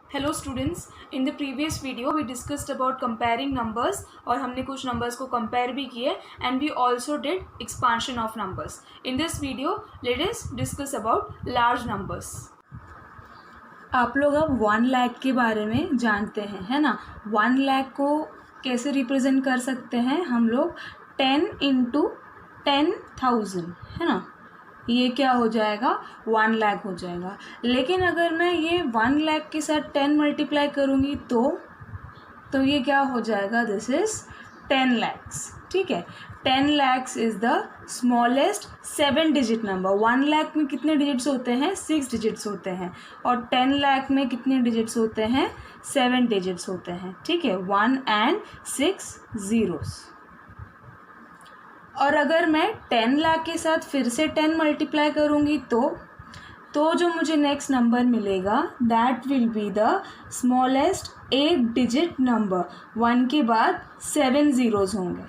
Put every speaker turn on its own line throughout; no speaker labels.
Hello students, in the previous video we discussed about comparing numbers और हमने कुछ नंबर्स को कंपेयर भी किए and we also did expansion of numbers. In this video let us discuss about large numbers. आप लोग अब 1 लाख के बारे में जानते हैं, है ना. 1 लाख को कैसे रिप्रेजेंट कर सकते हैं हम लोग? 10 इंटू 10,000, है ना. ये क्या हो जाएगा? 1 लाख हो जाएगा. लेकिन अगर मैं ये 1 लाख के साथ 10 मल्टीप्लाई करूँगी तो ये क्या हो जाएगा? This is 10 lakhs. ठीक है. 10 lakhs is the smallest 7 digit number. 1 lakh में कितने डिजिट्स होते हैं? 6 डिजिट्स होते हैं. और 10 लाख में कितने डिजिट्स होते हैं? 7 डिजिट्स होते हैं. ठीक है. 1 and 6 zeros. और अगर मैं 10 लाख के साथ फिर से 10 मल्टीप्लाई करूँगी तो जो मुझे नेक्स्ट नंबर मिलेगा that will be the smallest 8 digit number. 1 के बाद 7 zeros होंगे.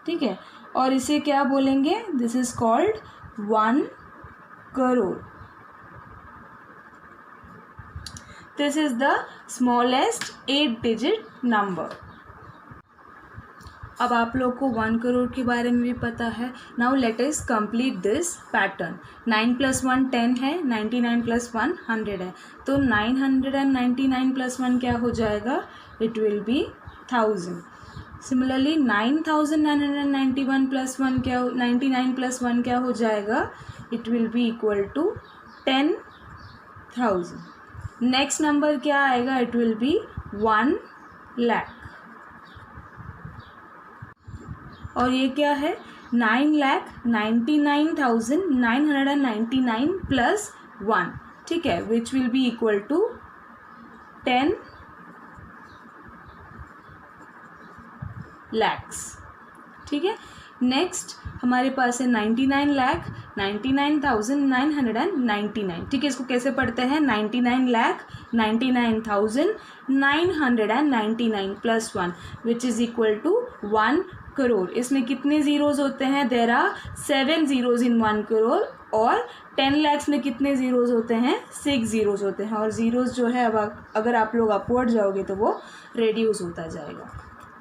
ठीक है. और इसे क्या बोलेंगे? This is called 1 crore. This is the smallest 8 digit number. अब आप लोग को 1 करोड़ के बारे में भी पता है. Now let us complete this pattern. 9 + 1 10 है. 99 + 1 100 है. तो 999 + 1 क्या हो जाएगा? It will B 1000. सिमिलरली 9991 + 1 क्या 99 + 1 क्या हो जाएगा? It will be equal to 10,000. Next number क्या आएगा? It will be 1 lakh. और ये क्या है? 9,99,999 + 1. ठीक है. Which will be equal to 10 lakhs. ठीक है. नेक्स्ट हमारे पास है 99 लाख 99,999. ठीक है. इसको कैसे पढ़ते हैं? 99,99,999 + 1 which is equal to 1 crore. इसमें कितने ज़ीरोज़ होते हैं? देयर आर 7 zeros इन 1 करोड़. और 10 lakhs में कितने ज़ीरोज़ होते हैं? 6 zeros होते हैं. और ज़ीरोज़ जो है अब अगर आप लोग अपवर्ड जाओगे तो वो रेड्यूस होता जाएगा.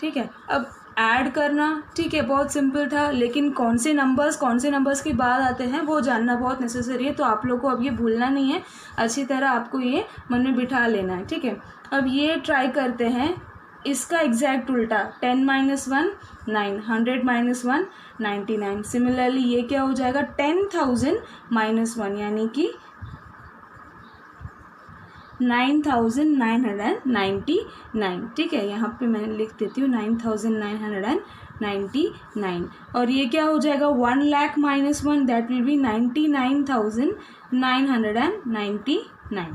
ठीक है. अब ऐड करना, ठीक है, बहुत सिंपल था. लेकिन कौन से नंबर्स के बाद आते हैं वो जानना बहुत नेसेसरी है. तो आप लोग को अब ये भूलना नहीं है. अच्छी तरह आपको ये मन में बिठा लेना है. ठीक है. अब ये ट्राई करते हैं इसका एग्जैक्ट उल्टा. 10 - 1 9, 100 - 1 99. सिमिलरली ये क्या हो जाएगा? 10,000 - 1 यानी कि 9,999. ठीक है. यहाँ पे मैं लिख देती हूँ 9,999. और ये क्या हो जाएगा? 1 लाख - 1 दैट विल बी 99,999.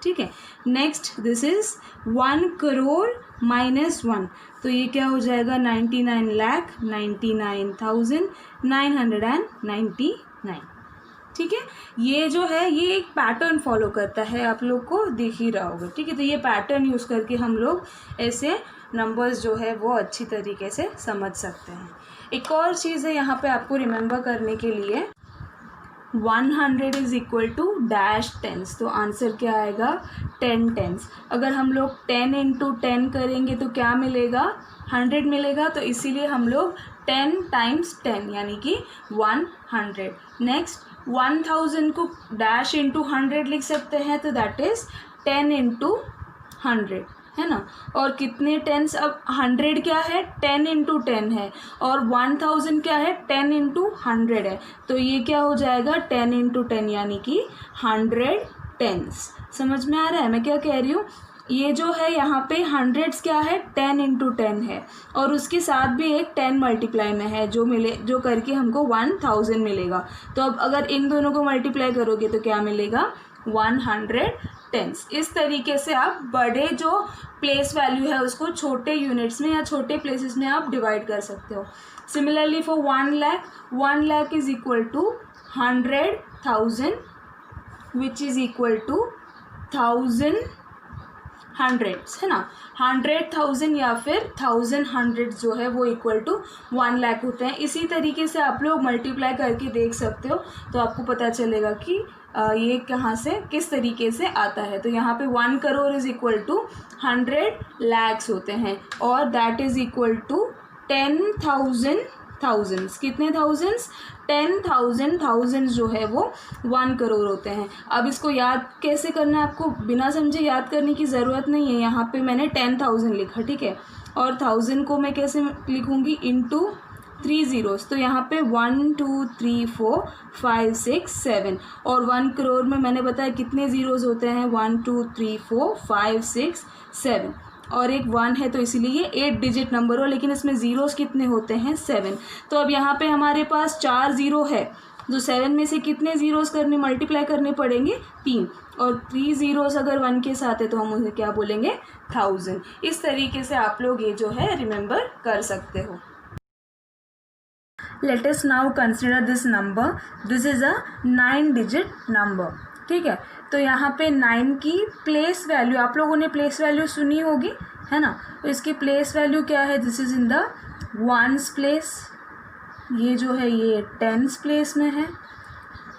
ठीक है. Next this is 1 crore - 1. तो ये क्या हो जाएगा? 99,99,999. ठीक है. ये जो है ये एक पैटर्न फॉलो करता है. आप लोग को दिख ही रहा होगा. ठीक है. तो ये पैटर्न यूज़ करके हम लोग ऐसे नंबर्स जो है वो अच्छी तरीके से समझ सकते हैं. एक और चीज़ है यहाँ पे आपको रिमेंबर करने के लिए. 100 is equal to dash tens. तो आंसर क्या आएगा? 10 टेंस. अगर हम लोग 10 इंटू 10 करेंगे तो क्या मिलेगा? 100 मिलेगा. तो इसीलिए हम लोग 10 × 10 यानी कि 100. नेक्स्ट 1000 को डैश इंटू 100 लिख सकते हैं. तो दैट इज़ 10 इंटू 100, है ना. और कितने टेंस? अब 100 क्या है? 10 इंटू 10 है. और 1000 क्या है? 10 इंटू 100 है. तो ये क्या हो जाएगा? 10 इंटू 10 यानी कि 100 टेंस. समझ में आ रहा है मैं क्या कह रही हूँ? ये जो है यहाँ पे हंड्रेड्स क्या है? 10 इंटू 10 है. और उसके साथ भी एक 10 मल्टीप्लाई में है जो करके हमको 1000 मिलेगा. तो अब अगर इन दोनों को मल्टीप्लाई करोगे तो क्या मिलेगा? 100 टेंस. इस तरीके से आप बड़े जो प्लेस वैल्यू है उसको छोटे यूनिट्स में या छोटे प्लेसेस में आप डिवाइड कर सकते हो. Similarly for 1 lakh is equal to 100,000 which is equal to 1000 hundreds, है ना. 100,000 या फिर 1000 हंड्रेड्स जो है वो इक्वल टू 1 लाख होते हैं. इसी तरीके से आप लोग मल्टीप्लाई करके देख सकते हो. तो आपको पता चलेगा कि ये कहाँ से किस तरीके से आता है। तो यहाँ पे 1 crore is equal to 100 lakhs होते हैं और that is equal to 10,000 thousands. कितने थाउजेंड्स? 10,000 थाउजेंड्स जो है वो 1 करोड़ होते हैं। अब इसको याद कैसे करना है, आपको बिना समझे याद करने की ज़रूरत नहीं है। यहाँ पे मैंने 10,000 लिखा, ठीक है, और 1000 को मैं कैसे लिखूँगी? Into 3 zeros। तो यहाँ पे 1 2 3 4 5 6 7 और 1 करोड़ में मैंने बताया कितने ज़ीरोज़ होते हैं? 1 2 3 4 5 6 7 और एक 1 है तो इसीलिए ये 8 डिजिट नंबर हो, लेकिन इसमें ज़ीरोज़ कितने होते हैं? 7। तो अब यहाँ पे हमारे पास 4 ज़ीरो है, जो 7 में से कितने ज़ीरोज़ करने मल्टीप्लाई करने पड़ेंगे? 3, और 3 ज़ीरोज़ अगर 1 के साथ है तो हम उन्हें क्या बोलेंगे? 1000। इस तरीके से आप लोग ये जो है रिमेंबर कर सकते हो। Let us now consider this number. This is a 9 digit number, ठीक है। तो यहाँ पे 9 की प्लेस वैल्यू, आप लोगों ने प्लेस वैल्यू सुनी होगी, है ना। तो इसकी प्लेस वैल्यू क्या है? This is in the 1s place, ये जो है ये 10s प्लेस में है,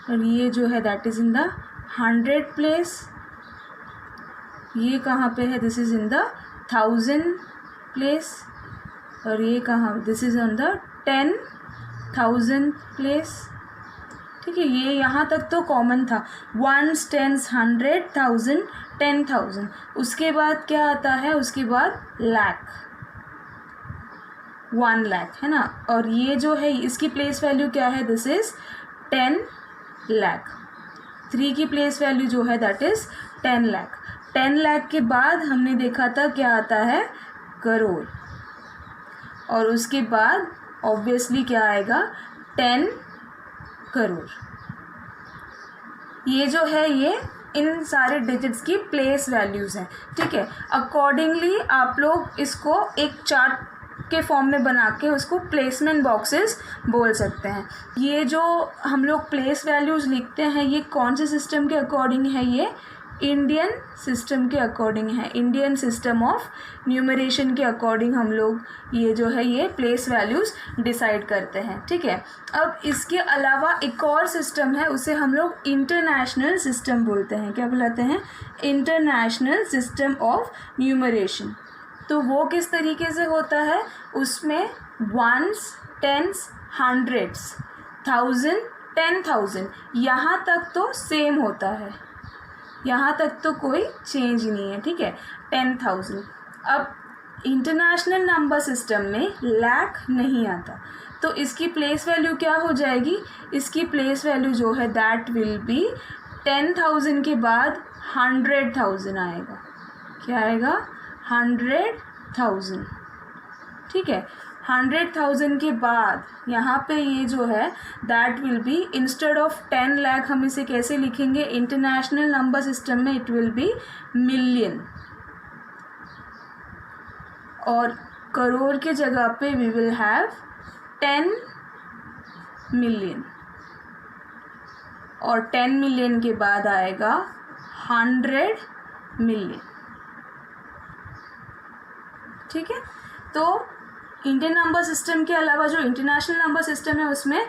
और ये जो है that is in the 100 place. ये कहाँ पे है? This is in the 1000 place, और ये कहाँ? This is on the 10,000 place, ठीक है। ये यहाँ तक तो कॉमन था, 1s 10s 100 1000 10,000। उसके बाद क्या आता है? उसके बाद लाख, 1 लाख, है ना। और ये जो है इसकी प्लेस वैल्यू क्या है? This is 10 lakh. 3 की प्लेस वैल्यू जो है दैट इज़ 10 लाख। 10 लाख के बाद हमने देखा था क्या आता है? करोड़, और उसके बाद ऑब्वियसली क्या आएगा? 10 करोड़। ये जो है ये इन सारे डिजिट्स की प्लेस वैल्यूज़ हैं, ठीक है। अकॉर्डिंगली आप लोग इसको एक चार्ट के फॉर्म में बना के उसको प्लेसमेंट बॉक्सेस बोल सकते हैं। ये जो हम लोग प्लेस वैल्यूज़ लिखते हैं ये कौन से सिस्टम के अकॉर्डिंग है? ये इंडियन सिस्टम के अकॉर्डिंग है, इंडियन सिस्टम ऑफ न्यूमरेशन के अकॉर्डिंग हम लोग ये जो है ये प्लेस वैल्यूज़ डिसाइड करते हैं, ठीक है। अब इसके अलावा एक और सिस्टम है, उसे हम लोग इंटरनेशनल सिस्टम बोलते हैं। क्या बुलाते हैं? International system of numeration. तो वो किस तरीके से होता है? उसमें 1s 10s 100s 1000 10,000 यहाँ तक तो सेम होता है, यहाँ तक तो कोई चेंज नहीं है, ठीक है। 10,000। अब इंटरनेशनल नंबर सिस्टम में लाख नहीं आता, तो इसकी प्लेस वैल्यू क्या हो जाएगी? इसकी प्लेस वैल्यू जो है दैट विल बी 10,000 के बाद 100,000 आएगा। क्या आएगा? 100,000, ठीक है। 100,000 के बाद यहाँ पे ये जो है that will be, instead of 10 lakh हम इसे कैसे लिखेंगे? इंटरनेशनल नंबर सिस्टम में इट विल बी मिलियन, और करोड़ के जगह पे वी विल हैव 10 मिलियन, और 10 मिलियन के बाद आएगा 100 मिलियन, ठीक है। तो इंडियन नंबर सिस्टम के अलावा जो इंटरनेशनल नंबर सिस्टम है उसमें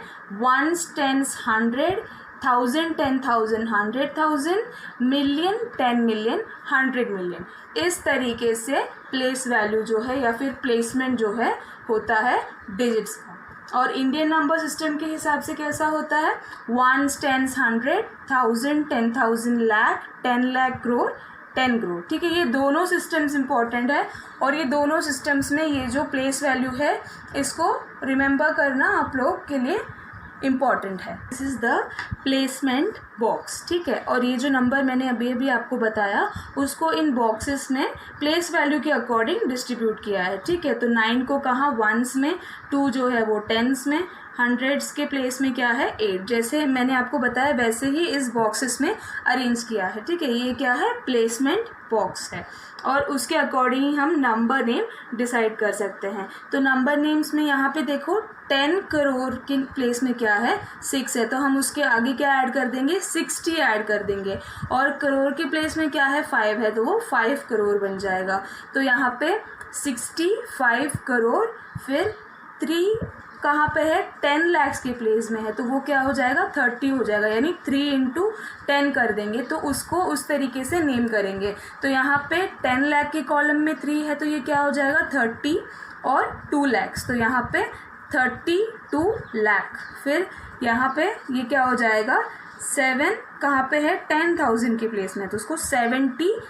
1s 10s 100 1000 10,000 100,000 million 10 million 100 million, इस तरीके से प्लेस वैल्यू जो है या फिर प्लेसमेंट जो है होता है डिजिट्स का। और इंडियन नंबर सिस्टम के हिसाब से कैसा होता है? 1s 10s 100 1000 10,000 लाख 10 लाख करोड़ 10 करोड़, ठीक है। ये दोनों सिस्टम्स इंपॉर्टेंट है, और ये दोनों सिस्टम्स में ये जो प्लेस वैल्यू है इसको रिमेंबर करना आप लोग के लिए इम्पॉर्टेंट है। This is the placement box, ठीक है। और ये जो नंबर मैंने अभी अभी आपको बताया उसको इन बॉक्सेस में प्लेस वैल्यू के अकॉर्डिंग डिस्ट्रीब्यूट किया है, ठीक है। तो 9 को कहाँ? 1s में, 2 जो है वो 10s में, 100s के प्लेस में क्या है? 8। जैसे मैंने आपको बताया वैसे ही इस बॉक्सेस में अरेंज किया है, ठीक है। ये क्या है? प्लेसमेंट बॉक्स है, और उसके अकॉर्डिंग ही हम नंबर नेम डिसाइड कर सकते हैं। तो नंबर नेम्स में यहाँ पे देखो 10 करोड़ के प्लेस में क्या है? 6 है, तो हम उसके आगे क्या ऐड कर देंगे? 60 ऐड कर देंगे, और करोड़ के प्लेस में क्या है? 5 है, तो वो 5 करोड़ बन जाएगा। तो यहाँ पे 65 करोड़, फिर 3 कहाँ पे है 10 लाख के प्लेस में है, तो वो क्या हो जाएगा 30 हो जाएगा, यानी 3 इंटू 10 कर देंगे तो उसको उस तरीके से नेम करेंगे। तो यहाँ पे 10 लाख के कॉलम में 3 है तो ये क्या हो जाएगा 30 और 2 लाख, तो यहाँ पे 32 लाख। फिर यहाँ पे ये क्या हो जाएगा 7 कहाँ पे है 10,000 के प्लेस में, तो उसको 70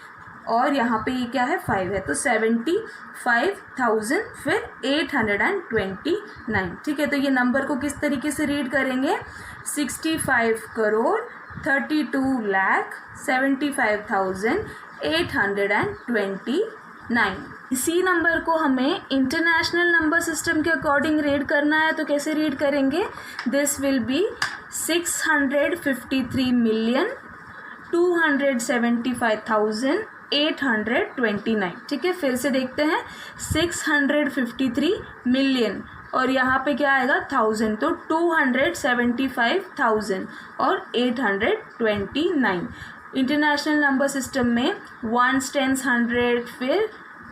और यहाँ पे ये क्या है 5 है, तो 75,000 फिर 829। ठीक है, तो ये नंबर को किस तरीके से रीड करेंगे 65 करोड़ 32 लाख 75,829। इसी नंबर को हमें इंटरनेशनल नंबर सिस्टम के अकॉर्डिंग रीड करना है, तो कैसे रीड करेंगे, दिस विल बी 653,275,829। ठीक है, फिर से देखते हैं 653 मिलियन और यहाँ पे क्या आएगा 1000, तो 275,000 और 829। इंटरनेशनल नंबर सिस्टम में 1s 10s 100 फिर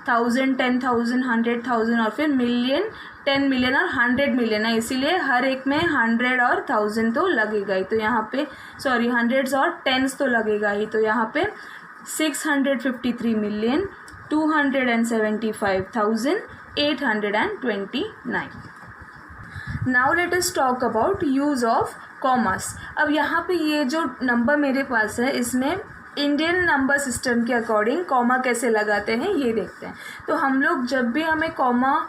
1000 10,000 100,000 और फिर मिलियन 10 मिलियन और 100 मिलियन है, इसीलिए हर एक में 100 और 1000 तो लगेगा ही, तो यहाँ पे सॉरी 100s और 10s तो लगेगा ही, तो यहाँ पे 653,275,829। Now let us talk about use of commas. अब यहाँ पे ये जो नंबर मेरे पास है इसमें इंडियन नंबर सिस्टम के अकॉर्डिंग कॉमा कैसे लगाते हैं ये देखते हैं। तो हम लोग जब भी हमें कॉमा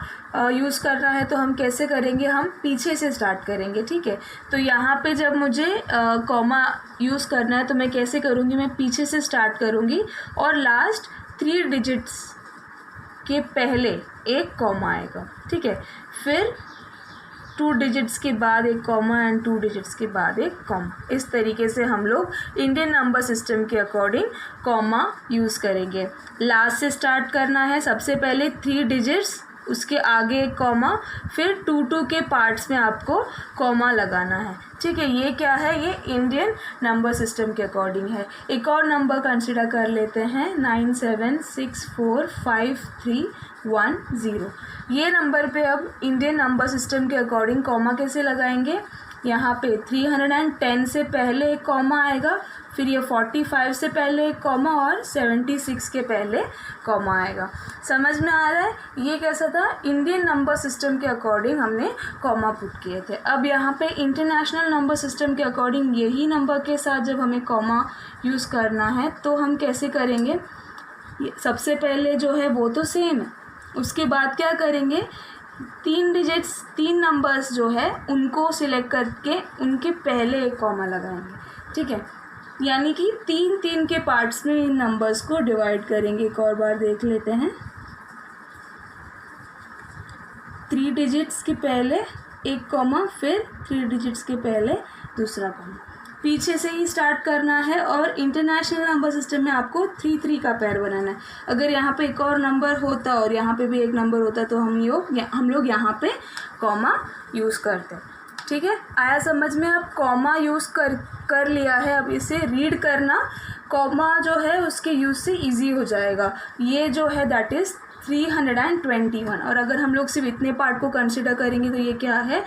यूज़ करना है तो हम कैसे करेंगे, हम पीछे से स्टार्ट करेंगे। ठीक है, तो यहाँ पे जब मुझे कॉमा यूज़ करना है तो मैं कैसे करूँगी, मैं पीछे से स्टार्ट करूँगी और लास्ट 3 डिजिट्स के पहले एक कॉमा आएगा। ठीक है, फिर 2 डिजिट्स के बाद एक कॉमा एंड 2 डिजिट्स के बाद एक कॉमा, इस तरीके से हम लोग इंडियन नंबर सिस्टम के अकॉर्डिंग कॉमा यूज़ करेंगे। लास्ट से स्टार्ट करना है, सबसे पहले 3 डिजिट्स उसके आगे एक कॉमा, फिर 2 के पार्ट्स में आपको कॉमा लगाना है। ठीक है, ये क्या है, ये इंडियन नंबर सिस्टम के अकॉर्डिंग है। एक और नंबर कंसिडर कर लेते हैं 97645310। ये नंबर पे अब इंडियन नंबर सिस्टम के अकॉर्डिंग कॉमा कैसे लगाएंगे, यहाँ पे 310 से पहले एक कॉमा आएगा, फिर ये 45 से पहले एक कॉमा और 76 के पहले कॉमा आएगा। समझ में आ रहा है, ये कैसा था, इंडियन नंबर सिस्टम के अकॉर्डिंग हमने कॉमा पुट किए थे। अब यहाँ पे इंटरनेशनल नंबर सिस्टम के अकॉर्डिंग यही नंबर के साथ जब हमें कॉमा यूज़ करना है तो हम कैसे करेंगे, सबसे पहले जो है वो तो सेम है, उसके बाद क्या करेंगे 3 डिजिट्स 3 नंबर्स जो है उनको सिलेक्ट करके उनके पहले एक कॉमा लगाएंगे। ठीक है, यानी कि 3 के पार्ट्स में इन नंबर्स को डिवाइड करेंगे। एक और बार देख लेते हैं, 3 डिजिट्स के पहले एक कॉमा, फिर 3 डिजिट्स के पहले दूसरा कॉमा, पीछे से ही स्टार्ट करना है। और इंटरनेशनल नंबर सिस्टम में आपको 3 का पेयर बनाना है। अगर यहाँ पे एक और नंबर होता और यहाँ पे भी एक नंबर होता तो हम लोग यहाँ पे कॉमा यूज़ करते। ठीक है, आया समझ में। अब कॉमा यूज़ कर लिया है, अब इसे रीड करना कॉमा जो है उसके यूज़ से इजी हो जाएगा। ये जो है दैट इज़ 321, और अगर हम लोग सिर्फ इतने पार्ट को कंसिडर करेंगे तो ये क्या है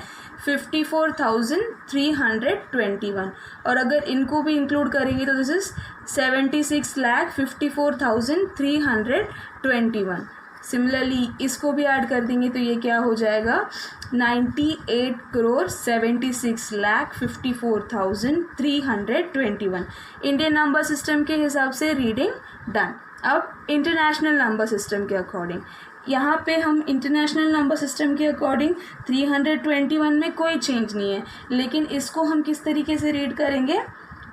54,321, और अगर इनको भी इंक्लूड करेंगे तो दिस इज़ 76,54,321। सिमिलरली इसको भी ऐड कर देंगे तो ये क्या हो जाएगा 98,76,54,321। इंडियन नंबर सिस्टम के हिसाब से रीडिंग डन। अब इंटरनेशनल नंबर सिस्टम के अकॉर्डिंग, यहाँ पे हम इंटरनेशनल नंबर सिस्टम के अकॉर्डिंग 321 में कोई चेंज नहीं है, लेकिन इसको हम किस तरीके से रीड करेंगे,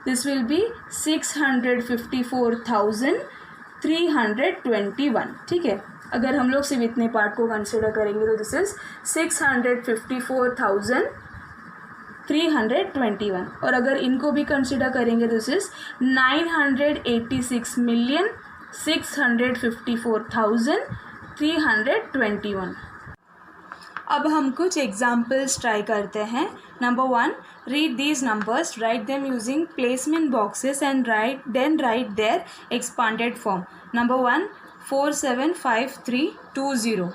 दिस विल बी 654,321। ठीक है, अगर हम लोग सिर्फ इतने पार्ट को कंसिडर करेंगे तो दिस इज 654,321, और अगर इनको भी कंसिडर करेंगे दिस इज 986,654,321। अब हम कुछ एग्जाम्पल्स ट्राई करते हैं। Number 1, read these numbers, write them using placement boxes and write their expanded form. Number 1, 475320,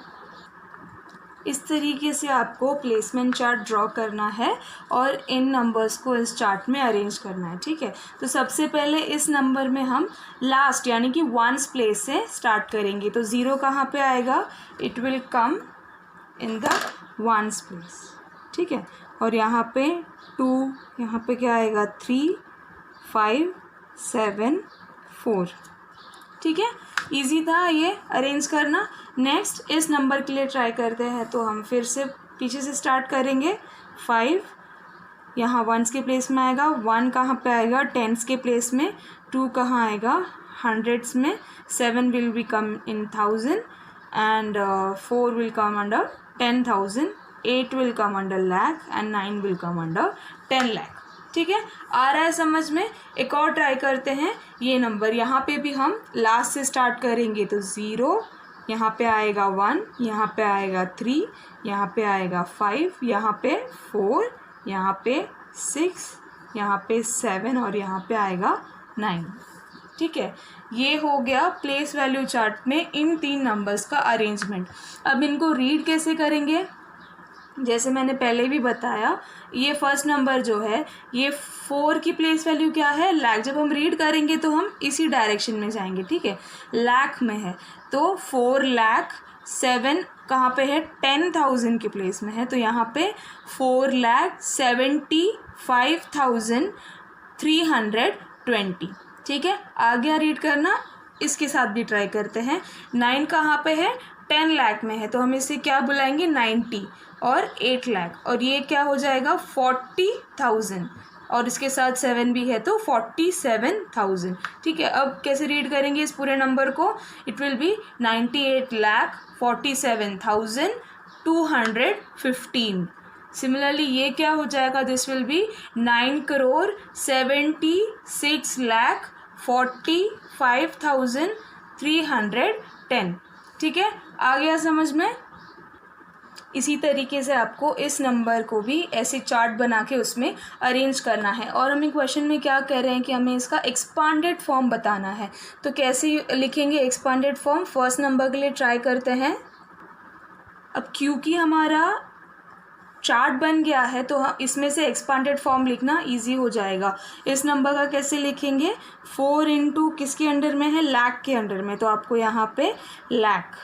इस तरीके से आपको प्लेसमेंट चार्ट ड्रॉ करना है और इन नंबर्स को इस चार्ट में अरेंज करना है, ठीक है। तो सबसे पहले इस नंबर में हम लास्ट यानी कि वंस प्लेस से स्टार्ट करेंगे। तो 0 कहाँ पे आएगा, it will come in the ones place, ठीक है। और यहाँ पे 2, यहाँ पे क्या आएगा 3, 5, 7, 4, ठीक है। इजी था ये अरेंज करना। नेक्स्ट इस नंबर के लिए ट्राई करते हैं, तो हम फिर से पीछे से स्टार्ट करेंगे। 5 यहाँ वंस के प्लेस में आएगा, 1 कहाँ पे आएगा टेंस के प्लेस में, 2 कहाँ आएगा हंड्रेड्स में, 7 will be come in 1000 and 4 will come under 10,000, 8 will come under lakh and 9 will come under 10 lakh, ठीक है। आ रहा है समझ में। एक और ट्राई करते हैं। ये नंबर यहाँ पे भी हम लास्ट से स्टार्ट करेंगे। तो 0 यहाँ पे आएगा 1, यहाँ पे आएगा 3, यहाँ पे आएगा 5, यहाँ पे 4, यहाँ पे 6, यहाँ पे 7 और यहाँ पे आएगा 9, ठीक है। ये हो गया प्लेस वैल्यू चार्ट में इन 3 नंबर्स का अरेंजमेंट। अब इनको रीड कैसे करेंगे, जैसे मैंने पहले भी बताया, ये फर्स्ट नंबर जो है ये 4 की प्लेस वैल्यू क्या है, lakh। जब हम रीड करेंगे तो हम इसी डायरेक्शन में जाएंगे, ठीक है। lakh में है तो 4 lakh, 7 कहाँ पे है 10,000 की प्लेस में है, तो यहाँ पे 4,75,320, ठीक है। आगे रीड करना, इसके साथ भी ट्राई करते हैं। 9 कहाँ पे है 10 lakh में है, तो हम इसे क्या बुलाएंगे 90 और 8 lakh, और ये क्या हो जाएगा 40,000 और इसके साथ 7 भी है तो 47,000, ठीक है। अब कैसे रीड करेंगे इस पूरे नंबर को, इट विल बी 98,47,215। सिमिलरली ये क्या हो जाएगा, दिस विल बी 9,76,45,310, ठीक है। आ गया समझ में। इसी तरीके से आपको इस नंबर को भी ऐसे चार्ट बना के उसमें अरेंज करना है। और हमें क्वेश्चन में क्या कह रहे हैं कि हमें इसका एक्सपांडेड फॉर्म बताना है। तो कैसे लिखेंगे एक्सपांडेड फॉर्म, फर्स्ट नंबर के लिए ट्राई करते हैं। अब क्योंकि हमारा चार्ट बन गया है तो इसमें से एक्सपांडेड फॉर्म लिखना इजी हो जाएगा। इस नंबर का कैसे लिखेंगे, 4 इंटू किसके अंडर में है, lakh के अंडर में, तो आपको यहाँ पे lakh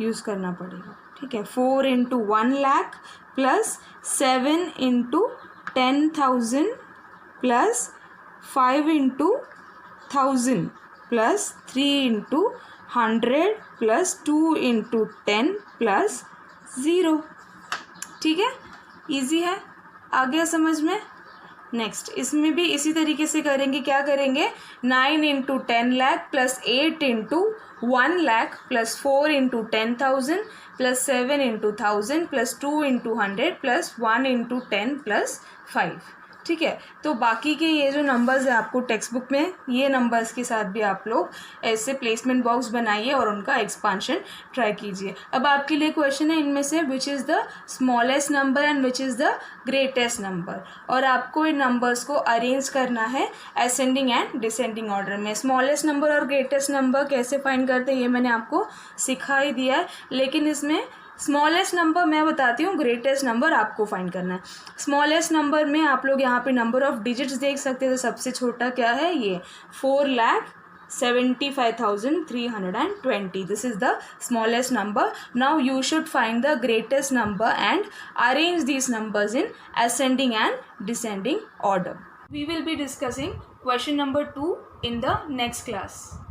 यूज़ करना पड़ेगा, ठीक है। 4 into 1 lakh plus 7 into 10,000 plus 5 into 1000 plus 3 into 100 plus 2 into 10 plus 0, ठीक है। इजी है, आ गया समझ में। नेक्स्ट इसमें भी इसी तरीके से करेंगे। क्या करेंगे, 9 into 10 lakh plus 8 into 1 lakh plus 4 into 10,000 plus 7 into 1000 plus 2 into 100 plus 1 into 10 plus 5, ठीक है। तो बाकी के ये जो नंबर्स है आपको टेक्स्ट बुक में, ये नंबर्स के साथ भी आप लोग ऐसे प्लेसमेंट बॉक्स बनाइए और उनका एक्सपांशन ट्राई कीजिए। अब आपके लिए क्वेश्चन है इनमें से which is the smallest number and which is the greatest number, और आपको इन नंबर्स को अरेंज करना है असेंडिंग एंड डिसेंडिंग ऑर्डर में। स्मॉलेस्ट नंबर और ग्रेटेस्ट नंबर कैसे फाइंड करते हैं ये मैंने आपको सिखा ही दिया है, लेकिन इसमें स्मॉलेस्ट नंबर मैं बताती हूँ, ग्रेटेस्ट नंबर आपको फाइंड करना है। स्मॉलेस्ट नंबर में आप लोग यहाँ पे नंबर ऑफ डिजिट्स देख सकते हैं। तो सबसे छोटा क्या है, ये 4,75,320, this is the smallest number. Now you should find the greatest number and arrange these numbers in ascending and descending order. We will be discussing question number 2 in the next class.